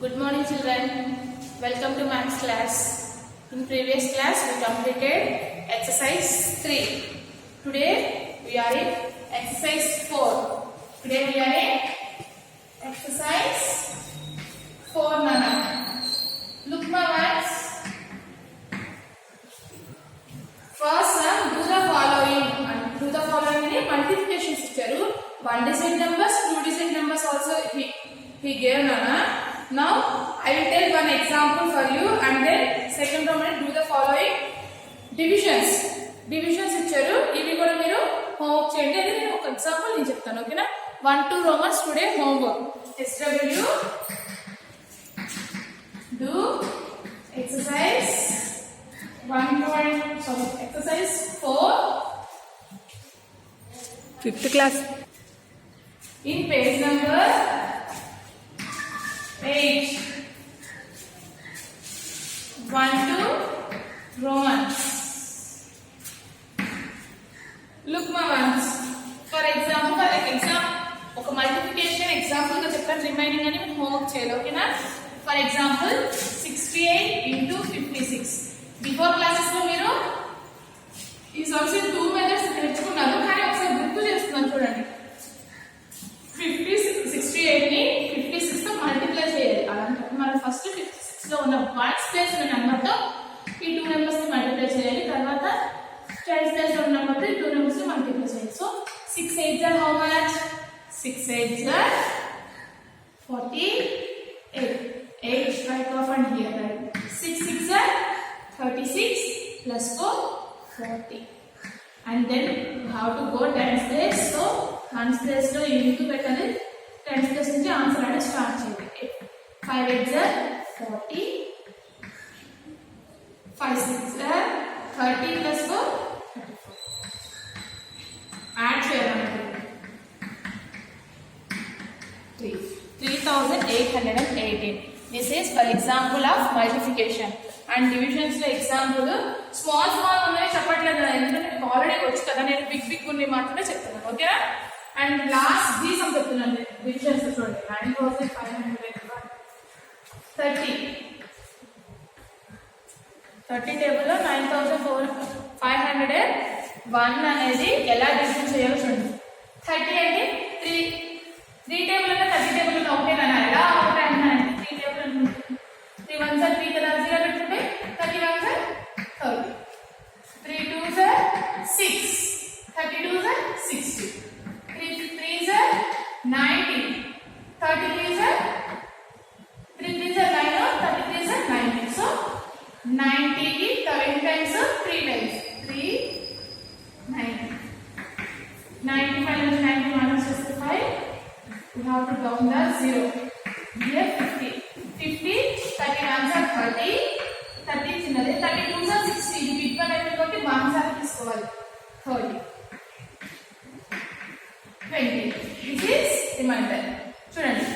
Good morning children. Welcome to maths class. In previous class we completed exercise 3. Today we are in exercise 4. Today we are in exercise 4 Nana. Look my words. First do the following. Do the following means multiplication icharu. One digit numbers, two digit numbers also he gave Nana. Now I will tell one example for you and then second round do the following divisions. Divisions ఇచ్చారు ఇవి కూడా మీరు homework చేయండి. అది నేను ఒక example నేను చెప్తాను. ఓకేనా 1-2 Romans today homework. SW do exercise 4 5th class in page number 8. 1-2 Romans. Look my ones. For example, ఒక multiplication example గా చెప్తాను. రిమైనింగ్ అని మీరు హోంవర్క్ చేయాలి. ఓకేనా? For example 68 into 56. Before classes లో మీరు ఈ సబ్స్టిట్యూట్ 2 మెథడ్స్ నేర్చుకున్నారు. కానీ ఒకసారి గుర్తు చేస్తున్నాను చూడండి. 68 ని 56 తో మల్టిప్లై చేయాలి. అలాంటప్పుడు మనం ఫస్ట్ 56 లో ఉన్న వన్స్ ప్లేస్ ఉన్న నెంబర్ తో ఈ 2 నెంబర్స్ ని మల్టిప్లై చేయాలి. తర్వాత టెన్స్ ప్లేస్ లో ఉన్న నెంబర్ తో ఈ 2 నెంబర్స్ ని మల్టిప్లై చేయాలి. So 6 8s are how much? 6 8s are 48. 8 strike off and here right. 6 6s are 36 plus 4 40. And then you have to go tens place. So ones place lo into పెట్టాలి. tens place నుంచి answer అనేది start చేయాలి. 5 8s are 40. 5 6s are 30 plus 4 34. Add చేయాలన్నమాట. 3818. This is for example of multiplication and divisions లో example small ఉన్నాయి చెప్పట్లేదు కదా, ఎందుకంటే మీకు ఆల్రెడీ వచ్చు కదా. నేను బిగ్ ఉన్నాయి మాత్రమే చెప్తున్నాను. ఓకేనా? అండ్ లాస్ట్ దీస్ అని చెప్తున్నాను. డివిజన్స్ చూడండి. 9530 టేబుల్ లో 9501 అనేది ఎలా డివిజన్ చేయాలో చూడండి. 30 అంటే 3 టేబుల్ అంటే 30 టేబుల్ ఒకటేనా? ఎలా ఒకటే అంటున్నాను. 3 టేబుల్ అనుకుంటున్నాను. 3 1s are 3 కదా, 0 పెట్టుకుంటే 31s are 30. 3 2s are 6. 32s are 60. 3 3s are 90. 33s are 3 3s are 9 or 33s are 90. So 90 ki 7 times 3 times 3 90. 95 and 90 minus 55. You have to count the 0. Here 50. 50 31s are 30. 30 చిన్నది. 32s are 60. ఇది big one అయితే కాబట్టి 1 sir తీసుకోవాలి. 30 20. This is remainder. చూడండి.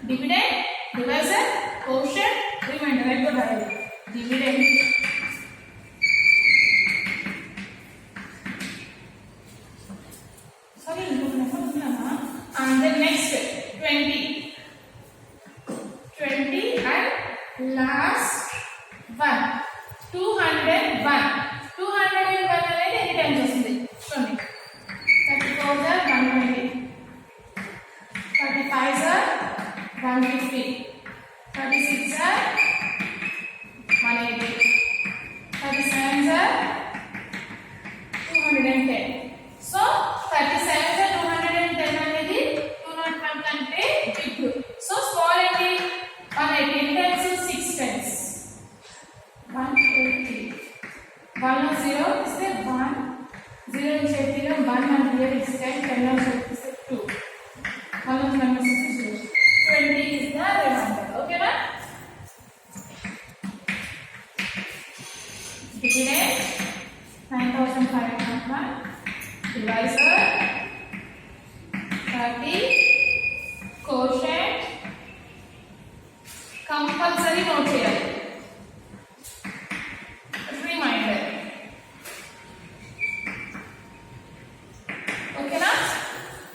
Dividend, divisor, quotient, remainder అయితే రాయాలి. Dividend sorry ఇంకొక number ఉందమ్మా. And then next 20 and last 1 201. 201 అనేది ఎన్ని టైమ్స్ వస్తుంది చూడండి. 34s are 120. 35s are 150. 36s are 180. 37s are 210. So 37s are 210 అనేది 201 కంటే బిగ్. సో స్మాల్ ఏంటి 180. ఎన్ని టైమ్స్? 6 times. 180. 1 లో 0 ఇస్తే 1. 0 నుంచి 80 లో 1 and here is 10. 10 లో 0 ఇస్తే 2. 1 of numbers is 0. 20 is the remainder. Okay na? Dividend 9501. Divisor 30. Quotient compulsory note చేయాలి. రిమైండర్. ఓకేనా?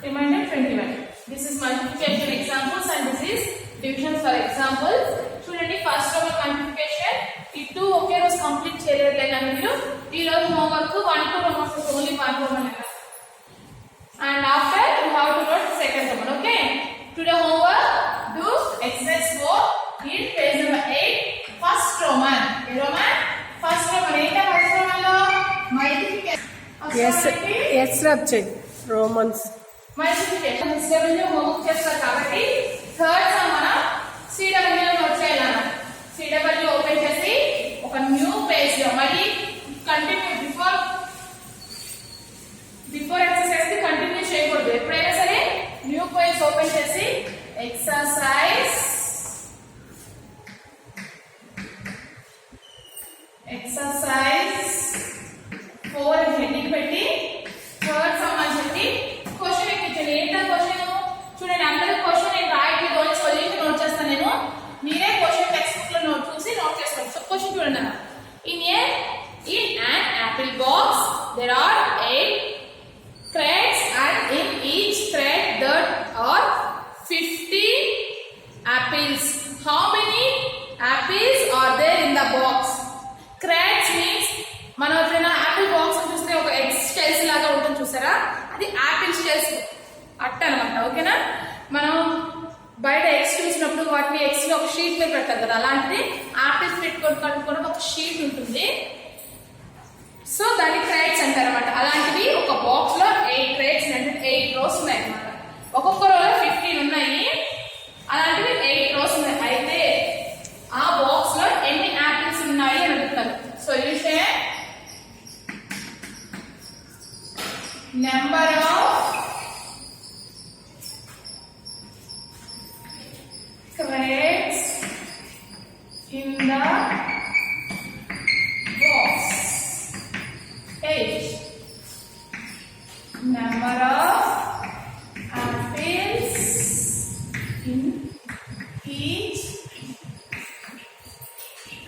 Reminder 21. This is multiplication examples and this is division for example చూడండి, ఫస్ట్ రోమన్ మల్టిప్లికేషన్ ఈ 2 ఒకే రోజు complete చేయలేదులే కానీ మీరు ఈ రోజు homework 1 2 Romans only 1 Roman and after you have to write second roman. Okay, today homework do exercise 4 in page number 8 first roman. First roman ఏంటా first Roman లో multiplication yes రబ్చే Romans multiplication CW లో homework చేస్తారు కాబట్టి third sum మనం CW లో note చేయాలన్నా CW open చేసి ఒక న్యూ పేజ్ లో మళ్ళీ కంటిన్యూ బిఫోర్ ఎక్సర్సైజ్ కి కంటిన్యూ చేయకూడదు. ఎప్పుడైనా సరే న్యూ పేజ్ ఓపెన్ చేసి ఎక్సర్సైజ్ 4 హెడ్డింగ్ పెట్టి థర్డ్ సమ్ అని చెప్పి క్వశ్చన్ ఎక్కించండి. ఏంటో క్వశ్చన్ చూడండి, అందరూ క్వశ్చన్ నేను రాయట్లేదు, ఓన్లీ సొల్యూషన్ నోట్ చేస్తాను నేను. మీరే క్వశ్చన్ టెక్స్ట్ బుక్ లో నోట్ చూసి నోట్ చేసుకోండి. సో క్వశ్చన్ చూడండి అన్న, in an apple box there are 8 threads and in each thread there are 50 apples. How many apples are there in the box? Threads means మనం ఎప్పుడైనా Apple box చూస్తే ఒక eggs shells లాగా ఉంటుంది చూసారా, అది యాపిల్ షెల్స్ అట్ట అనమాట. ఓకేనా, మనం బయట ఎగ్స్ చూసినప్పుడు వాటిని ఎగ్స్ లో ఒక షీట్ మీద పెడతారు కదా, అలాంటిది యాపిల్స్ పెట్టుకోవడం ఒక షీట్ ఉంటుంది. సో దాన్ని క్రేట్స్ అంటారు అనమాట. అలాంటివి ఒక బాక్స్ లో 8 క్రేట్స్ అంటే 8 రోస్ ఉన్నాయి అనమాట. ఒక్కొక్క రోలో 15 ఉన్నాయి. అలాంటివి 8 రోస్ ఉన్నాయి. అయితే ఆ బాక్స్ లో ఎన్ని యాపిల్స్ ఉన్నాయి అని అడుగుతారు. Solution number of crates in the box 8. Number of apples in each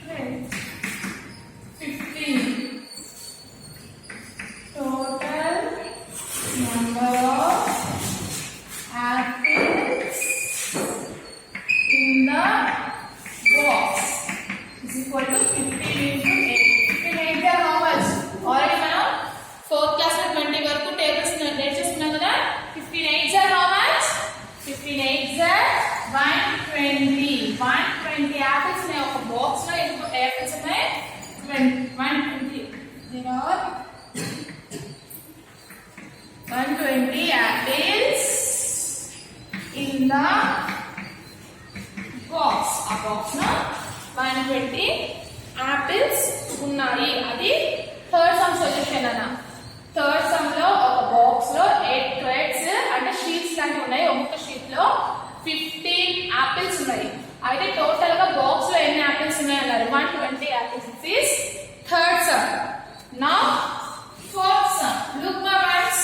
crate 15. Total number of apples in the box is equal to 15 into 8. 15 8 how much? Already మనం 4th class లో 20 వరకు tables నేర్చేసుకున్నాం కదా. 15 8s are how much? 15 8s are 120. 120 apples ఉన్నాయి ఒక box లో. ఎన్ని apples ఉన్నాయి? 120. There are 120 apples in the box. ఆ బాక్స్ లో 120 apples ఉన్నాయి. అది థర్డ్ సమ్ సొల్యూషన్ అన్న. థర్డ్ సమ్ లో ఒక బాక్స్ లో 8 క్రేట్స్ అంటే షీట్స్ లాంటివి ఉన్నాయి. ఒక్కొక్క షీట్ లో 15 యాపిల్స్ ఉన్నాయి. అయితే టోటల్ గా బాక్స్ లో ఎన్ని యాపిల్స్ ఉన్నాయి అన్నారు? 120 apples. It is third sum. Now fourth sum. Look my friends,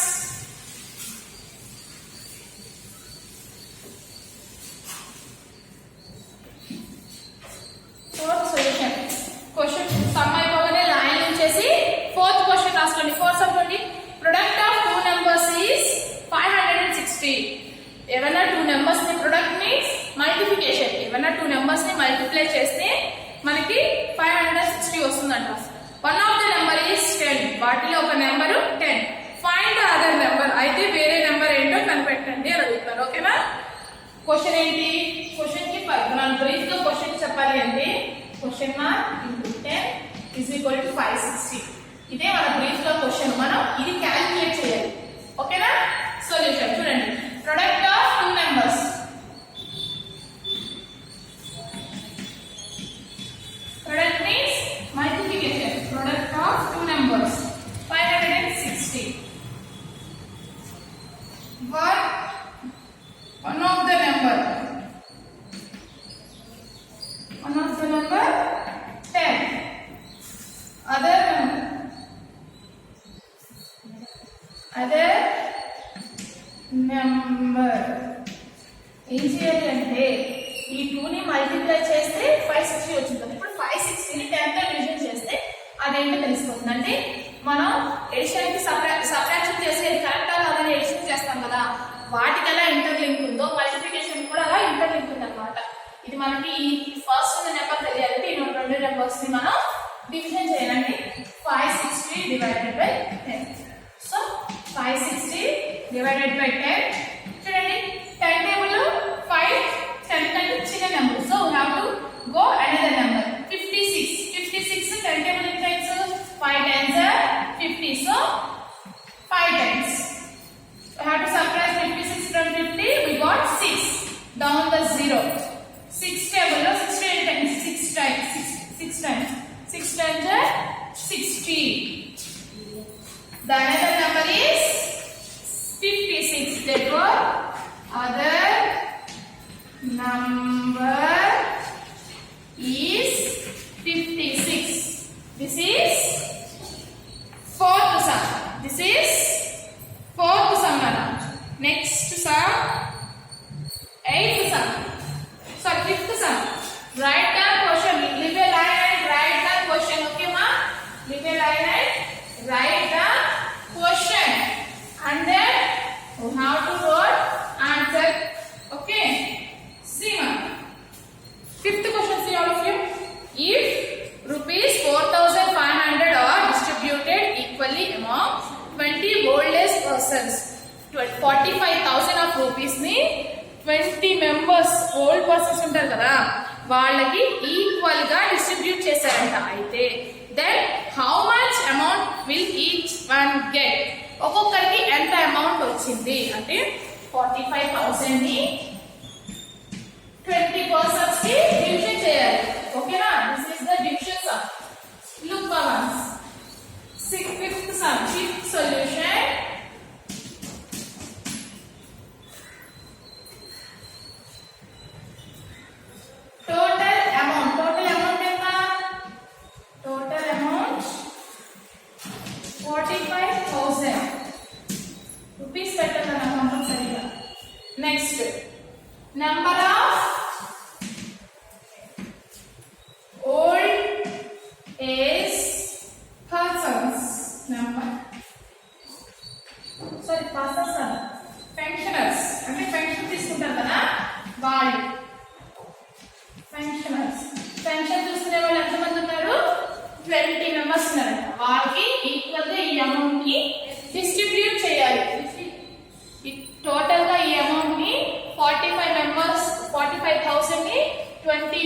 fourth solution. Question some అయిపోగానే లైన్ ఉంచేసి ఫోర్త్ క్వశ్చన్ రాసుకోండి. ఫోర్త్ సమ్ చూడండి, ప్రొడక్ట్ ఆఫ్ 2 నెంబర్స్ ఈస్ 560. ఏమైనా 2 నెంబర్స్ ని ప్రొడక్ట్ మీన్స్ మల్టిప్లికేషన్. ఏమైనా 2 నెంబర్స్ ని మల్టిప్లై చేస్తే మనకి 560 వస్తుందంట. One of the number is 10. వాటిలో ఒక number 10. Find the other number. అయితే వేరే నెంబర్ ఏంటో కనిపెట్టండి అని అడుగుతారు. ఓకేనా, క్వశ్చన్ ఏంటి? క్వశ్చన్ కి మనం బ్రీఫ్ గా క్వశ్చన్ చెప్పాలి అంటే question mark into 10 is equal to 560. ఇదే మన బ్రీఫ్ లో క్వశ్చన్. మనం ఇది క్యాలిక్యులేట్ చేయాలి. ఓకేనా, సొల్యూషన్ చూడండి. Product of 2 numbers. Product means multiplication. Product of 2 numbers 560. One of the number 10. Other number ఏం చేయాలి అంటే ఈ 2 ని మల్టిప్లై చేస్తే 560 వచ్చింది. ఇప్పుడు 560 ని 10 తో డివిజన్ చేస్తే అదేంటో తెలిసిపోతుంది. అంటే మనం ఎడిషన్ కి సబ్ట్రాక్షన్ చేసేది కరెక్టా కాదని ఎడిషన్ చేస్తాం కదా, వాటికి ఎలా ఇంటర్లింక్ ఉందో మల్టిప్లికేషన్ కూడా అలా ఇంటర్లింక్ ఉంది అనమాట. ఇది మనకి ఫస్ట్ నెంబర్ తెలియాలంటే ఈ రెండు నెంబర్స్ ని మనం డివిజన్ చేయాలంటే 560 divided by 10. So 560 divided by 10. చూడండి 10 టేబుల్ 5 10 కంటే చిన్న number. So we have to go another number 56. 56 10 table ఎంత times 5 times 50. So 5 times. We have to subtract 56 from 50. We got 6. Down the 0. 6 table 6 times 6 times 6 times 6 times 60. The another number is 56. Therefore, other number is 56. This is fourth sum. This is fourth sum. Next sum, eighth sum. So fifth sum. Write the question. Leave a line and write the question. Okay, ma? Leave a line and write the question. And then you have to write answer. Okay? See, ma. Fifth question, see all of you. If rupees 4,500 are distributed equally among 20 oldest persons, 45,000 of rupees ni 20 members old persons ఉంటారు కదా వాళ్ళకి equal గా distribute చేశారంట. అయితే then how much amount will each one get, ఒక్కొక్కరికి ఎంత amount వచ్చింది అంటే 45,000 ని 20 పర్సన్స్ కి డివిజన్ చేయాలి. ఓకేనా? This is the division some. Look once. Fifth sum, fifth solution. Total amount ఎంత? Total amount 45,000 rupees పెట్టాలి కంపల్సరీగా. Next number of old age persons. Number pensioners అంటే పెన్షన్ తీసుకుంటారు కదా వాళ్ళు. పెన్షనర్స్ పెన్షన్ తీసుకునే వాళ్ళు ఎంతమంది ఉన్నారు? 20 మెంబర్స్ ఉన్నారంట. వాళ్ళకి ఈక్వల్ గా ఈ అమౌంట్ ని డిస్ట్రిబ్యూట్ చేయాలి. టోటల్ గా ఈ అమౌంట్ ని 45 మెంబర్స్ 45,000 ని 20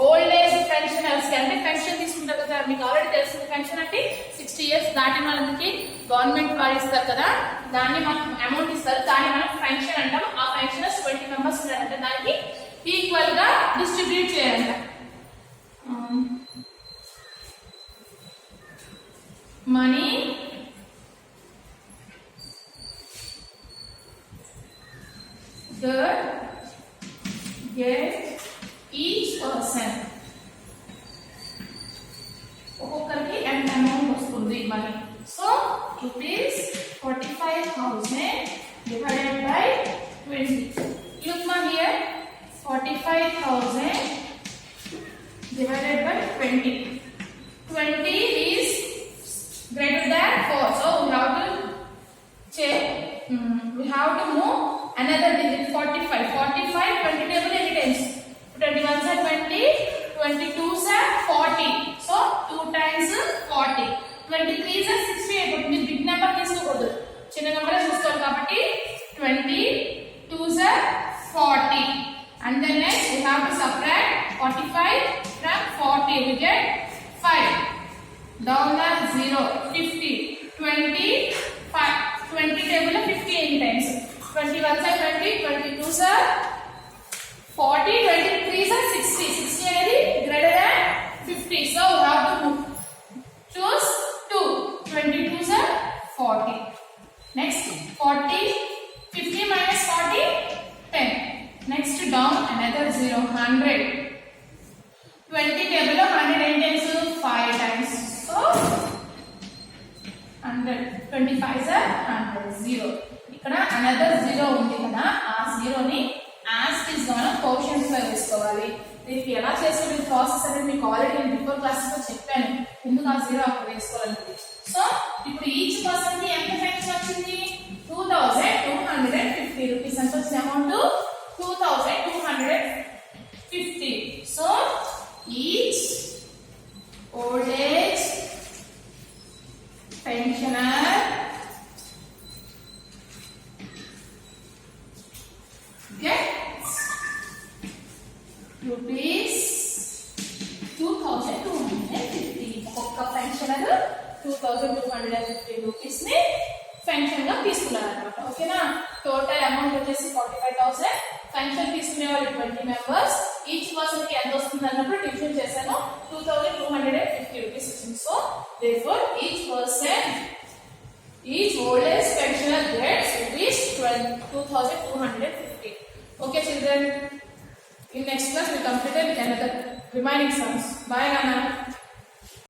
ఓల్డ్ ఏజ్ పెన్షనర్స్ కి అంటే పెన్షన్ తీసుకుంటారు కదా మీకు ఆల్రెడీ తెలిసింది. పెన్షన్ అంటే 60 ఇయర్స్ దాటిన వాళ్ళకి గవర్నమెంట్ వాళ్ళు ఇస్తారు కదా దాన్ని మనకు అమౌంట్ ఇస్తారు. దాన్ని మనం పెన్షన్ అంటాం. ఆ పెన్షనర్స్ 20 మెంబర్స్ ఉన్నారంటే దానికి ఈక్వల్ గా డిస్ట్రిబ్యూట్ చేయాలంట. Money that get each person, ఒక్కొక్కరికి ఎంత అమౌంట్ వస్తుంది money. So rupees 45,000 divided by 20. Look ma here, 45,000 divided by 20. 20 is greater than 4. So we have to check. We have to move another digit. 45. 45 20 table any times. 21 are 20. 22 are 40. So 2 times 40. 23 are 68. But మీరు big number తీసుకోకూడదు. చిన్న number చూసుకోవాలి కాబట్టి 22 are 40. And then next we have to subtract 45 from 40. We get 5. Down the 0. 50. 25. 20 table 50 any times. 21 are 20. 22 are 40. 23 are 60. 60 అనేది greater than 50. So we have to choose 2. 22 are 40. Next 40. 50 minus 40. 10. Next down another 0. 100. 20 table 100 any times 5 times. So 100. 25 are 100. 0. ఇక్కడ another 0 ఉంది కదా ఆ 0 ని as is మనం cautions లో వేసుకోవాలి. దీనికి ఎలా చేసే ప్రాసెస్ అనేది మీకు ఆల్రెడీ నేను బిఫోర్ క్లాసెస్ లో చెప్పాను ఎందుకు ఆ 0 అక్కడ వేసుకోవాలని. సో ఇప్పుడు ఈచ్ పర్సన్ కి ఎంత పెన్షన్ వచ్చింది? 2,250 రూపీస్. ఎంత వచ్చింది అమౌంట్? 2,250. rupees 2250. ఒక్క పెన్షనర్ 2250 రూపీస్ ని పెన్షన్ గా తీసుకున్నారు అనమాట. ఓకేనా? టోటల్ అమౌంట్ వచ్చేసి 45,000. పెన్షన్ తీసుకునే వాళ్ళు 20 మెంబర్స్. ఈచ్ పర్సన్ కి ఎంత వస్తుంది అన్నప్పుడు డివిజన్ చేశాను. 2250 రూపీస్ వచ్చింది. So therefore each old age pensioner gets rupees 2250. Okay children, in next class we completed with another remaining sums. Bye Nana.